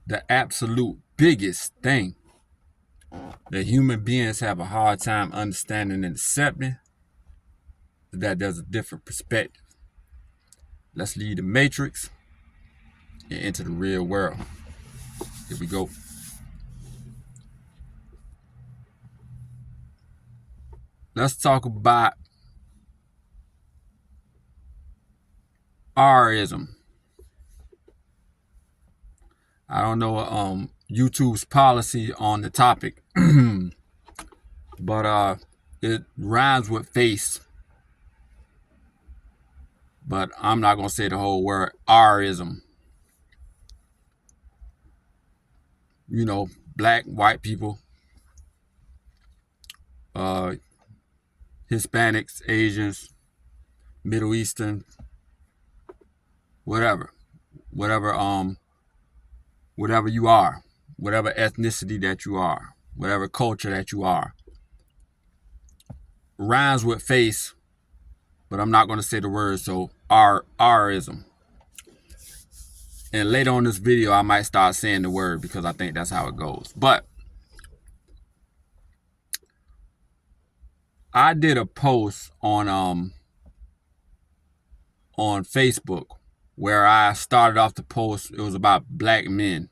the absolute biggest thing that human beings have a hard time understanding and accepting is that there's a different perspective. Let's leave the matrix and enter the real world. Here we go. Let's talk about Rism. I don't know YouTube's policy on the topic, but it rhymes with face. But I'm not gonna say the whole word. Rism. You know, black, white people, Hispanics, Asians, Middle Eastern, whatever you are, whatever ethnicity that you are, whatever culture that you are. Rhymes with face, but I'm not going to say the word, so Rism. And later on this video, I might start saying the word because I think that's how it goes. But I did a post on Facebook where I started off the post. It was about black men.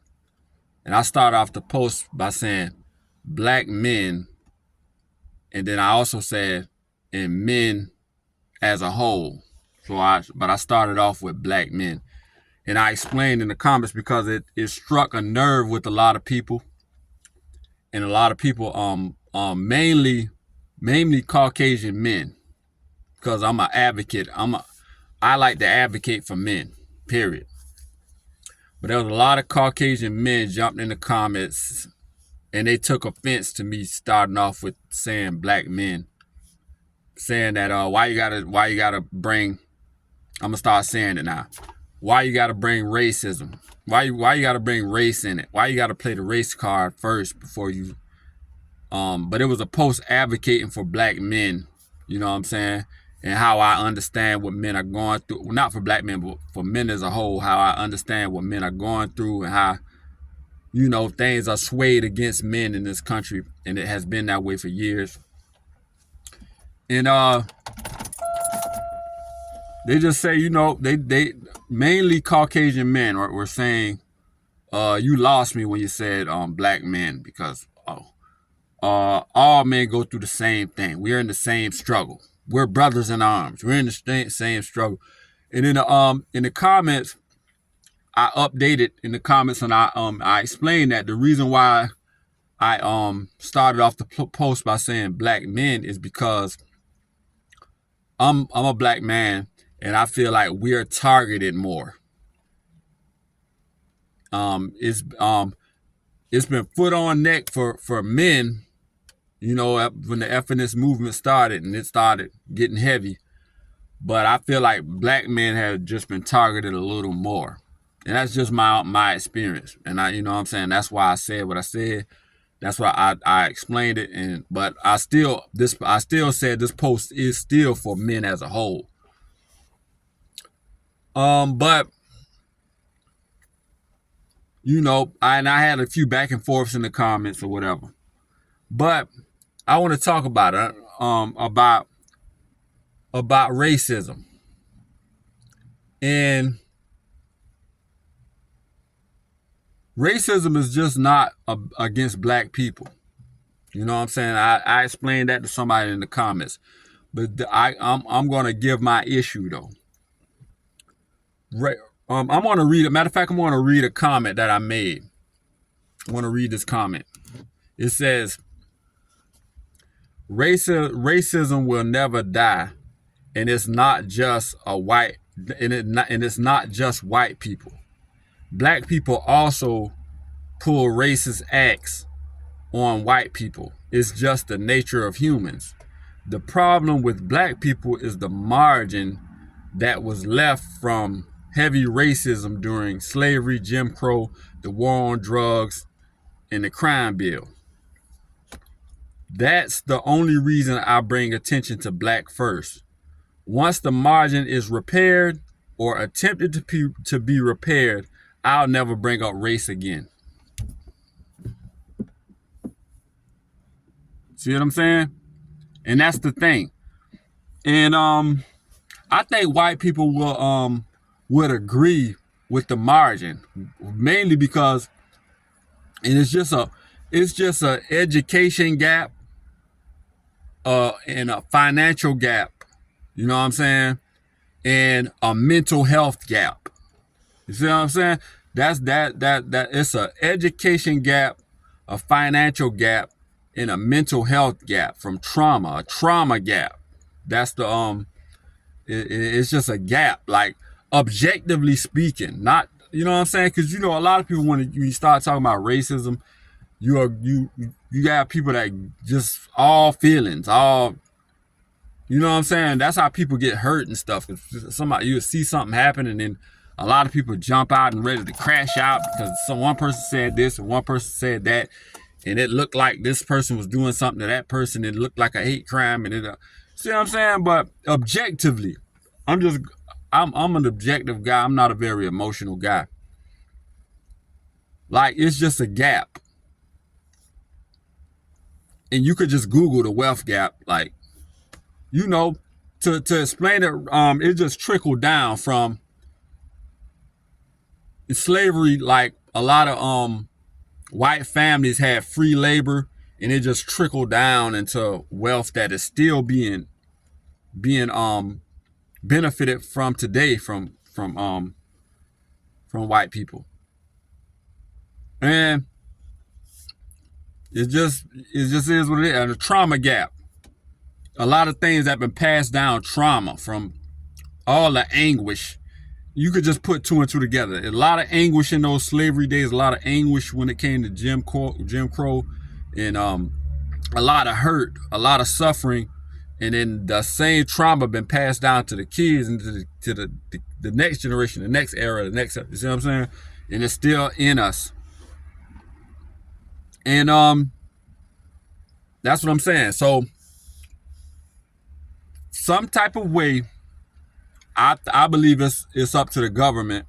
And I started off the post by saying black men. And then I also said, and men as a whole. But I started off with black men. And I explained in the comments because it struck a nerve with a lot of people. And a lot of people, mainly Caucasian men. Because I'm an advocate. I like to advocate for men, period. But there was a lot of Caucasian men jumped in the comments and they took offense to me starting off with saying black men. Saying that why you gotta bring, I'm gonna start saying it now. Why you gotta bring racism? Why you gotta bring race in it? Why you gotta play the race card first before you but it was a post advocating for black men, you know what I'm saying? And how I understand what men are going through. Well, not for black men, but for men as a whole, how I understand what men are going through and how, you know, things are swayed against men in this country. And it has been that way for years. And they just say, you know, they mainly Caucasian men were saying, you lost me when you said black men because all men go through the same thing. We're in the same struggle. We're brothers in arms. We're in the same struggle. And in the comments, I updated in the comments and I explained that the reason why I started off the post by saying black men is because I'm a black man and I feel like we're targeted more. It's been foot on neck for men. You know, when the FNS movement started and it started getting heavy. But I feel like black men have just been targeted a little more. And that's just my experience. And you know what I'm saying? That's why I said what I said. That's why I explained it. But I still said this post is still for men as a whole. But you know, I had a few back and forths in the comments or whatever. But I want to talk about it, about racism. And racism is just not against black people. You know what I'm saying? I explained that to somebody in the comments. But I'm going to give my issue, though. I'm going to read, matter of fact, I'm going to read a comment that I made. I want to read this comment. It says, racism will never die, and it's not just it's not just white people. Black people also pull racist acts on white people. It's just the nature of humans. The problem with black people is the margin that was left from heavy racism during slavery, Jim Crow, the war on drugs, and the crime bill. That's the only reason I bring attention to black first. Once the margin is repaired or attempted to be repaired, I'll never bring up race again. See what I'm saying? And that's the thing. And I think white people will would agree with the margin, mainly because, and it's just a education gap, and a financial gap. You know what I'm saying? And a mental health gap. You see what I'm saying? That's that it's a education gap, a financial gap, and a mental health gap from trauma, a trauma gap. That's the it's just a gap, like objectively speaking, not, you know what I'm saying? Because a lot of people, when you start talking about racism, you got people that just all feelings, all, you know what I'm saying? That's how people get hurt and stuff. Somebody, you see something happen, and then a lot of people jump out and ready to crash out because one person said this and one person said that, and it looked like this person was doing something to that person. It looked like a hate crime, and see what I'm saying? But objectively, I'm an objective guy. I'm not a very emotional guy. Like, it's just a gap, and you could just Google the wealth gap, like, to explain it. It just trickled down from slavery. Like, a lot of white families had free labor, and it just trickled down into wealth that is still being benefited from today from white people. And it just is what it is. And the trauma gap. A lot of things that have been passed down, trauma from all the anguish. You could just put two and two together. A lot of anguish in those slavery days, a lot of anguish when it came to Jim Crow, and a lot of hurt, a lot of suffering, and then the same trauma been passed down to the kids and to the next generation, the next era, you see what I'm saying? And it's still in us. And that's what I'm saying. So some type of way, I believe it's up to the government.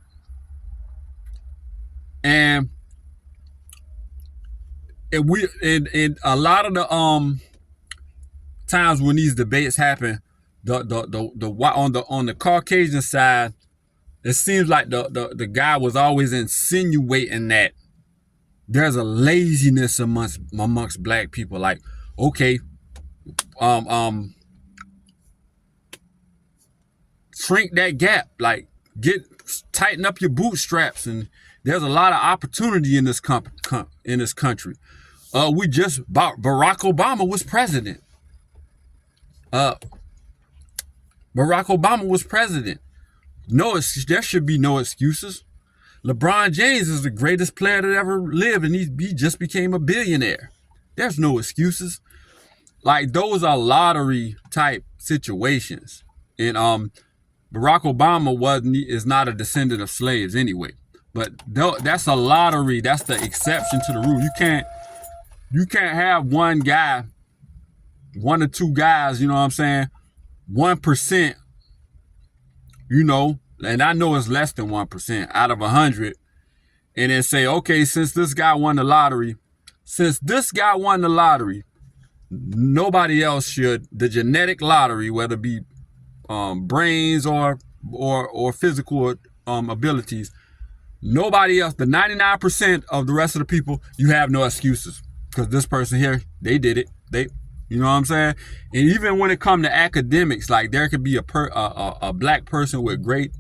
And in a lot of the times when these debates happen, the on the Caucasian side, it seems like the guy was always insinuating that there's a laziness amongst black people. Like, okay, shrink that gap, like tighten up your bootstraps, and there's a lot of opportunity in this country. We just Barack Obama was president. Barack Obama was president. No, there should be no excuses. LeBron James is the greatest player that ever lived, and he just became a billionaire. There's no excuses. Like, those are lottery type situations. And Barack Obama is not a descendant of slaves anyway. But that's a lottery. That's the exception to the rule. You can't have one guy, one or two guys, you know what I'm saying? 1%, and I know it's less than 1% out of 100, and then say, okay, since this guy won the lottery, nobody else should. The genetic lottery, whether it be brains or physical abilities, nobody else, the 99% of the rest of the people, you have no excuses, because this person here, they did it. You know what I'm saying? And even when it comes to academics, like, there could be a black person with great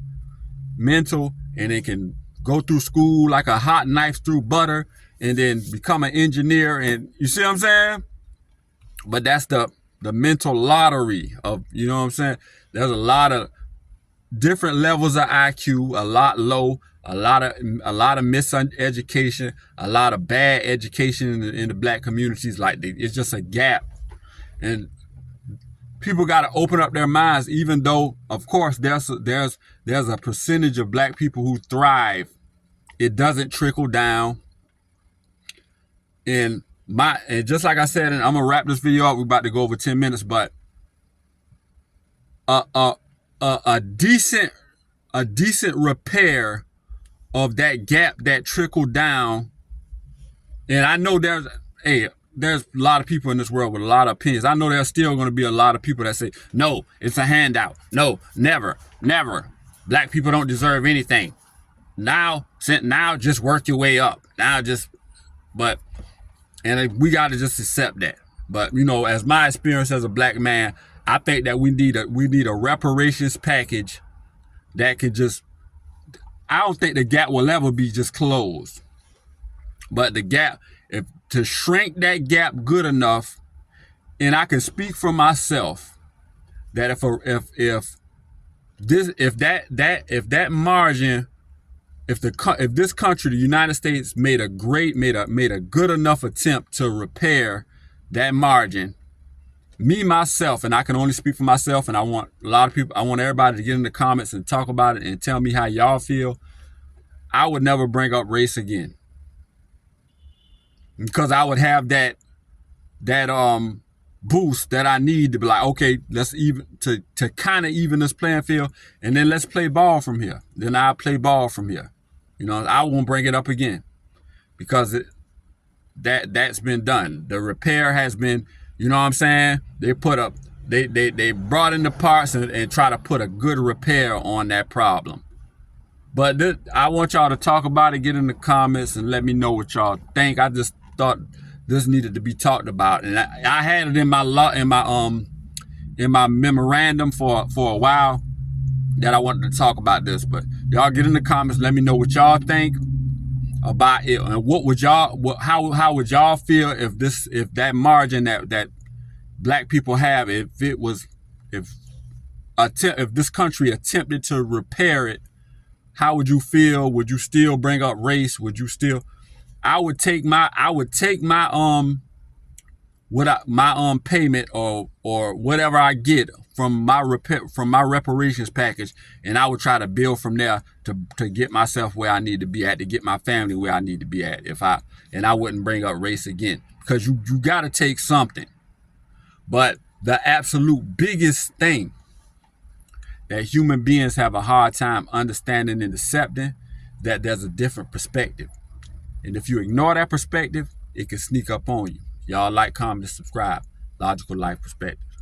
mental, and they can go through school like a hot knife through butter, and then become an engineer, and you see what I'm saying? But that's the mental lottery of, you know what I'm saying? There's a lot of different levels of IQ, a lot low, a lot of miseducation, a lot of bad education in the black communities. Like, it's just a gap. And people got to open up their minds, even though, of course, there's a percentage of black people who thrive. It doesn't trickle down. And just like I said, and I'm gonna wrap this video up. We're about to go over 10 minutes, but a decent repair of that gap that trickled down. And I know there's a lot of people in this world with a lot of opinions. I know there's still going to be a lot of people that say, no, it's a handout. No, never, never. Black people don't deserve anything. Now just work your way up. And we got to just accept that. But, you know, as my experience as a black man, I think that we need a reparations package that can just, I don't think the gap will ever be just closed. But the gap, if to shrink that gap good enough, and I can speak for myself that if that margin, if this country, the United States, made a good enough attempt to repair that margin, myself, and I can only speak for myself, and I want everybody to get in the comments and talk about it and tell me how y'all feel. I would never bring up race again, because I would have that boost that I need to be like, okay, let's to kind of even this playing field, and then let's play ball from here. Then I'll play ball from here. You know, I won't bring it up again, because that's been done. The repair has been, you know what I'm saying? They brought in the parts and try to put a good repair on that problem. But I want y'all to talk about it, get in the comments, and let me know what y'all think. I just thought this needed to be talked about, and I had it in my memorandum for a while that I wanted to talk about this. But y'all get in the comments, let me know what y'all think about it, and how would y'all feel if that margin that black people have, if this country attempted to repair it, how would you feel? Would you still bring up race? Would you still? I would take my payment or whatever I get from my reparations package, and I would try to build from there to get myself where I need to be at, to get my family where I need to be at. And I wouldn't bring up race again, because you got to take something. But the absolute biggest thing that human beings have a hard time understanding and accepting, that there's a different perspective. And if you ignore that perspective, it can sneak up on you. Y'all like, comment, and subscribe. Logical Life Perspectives.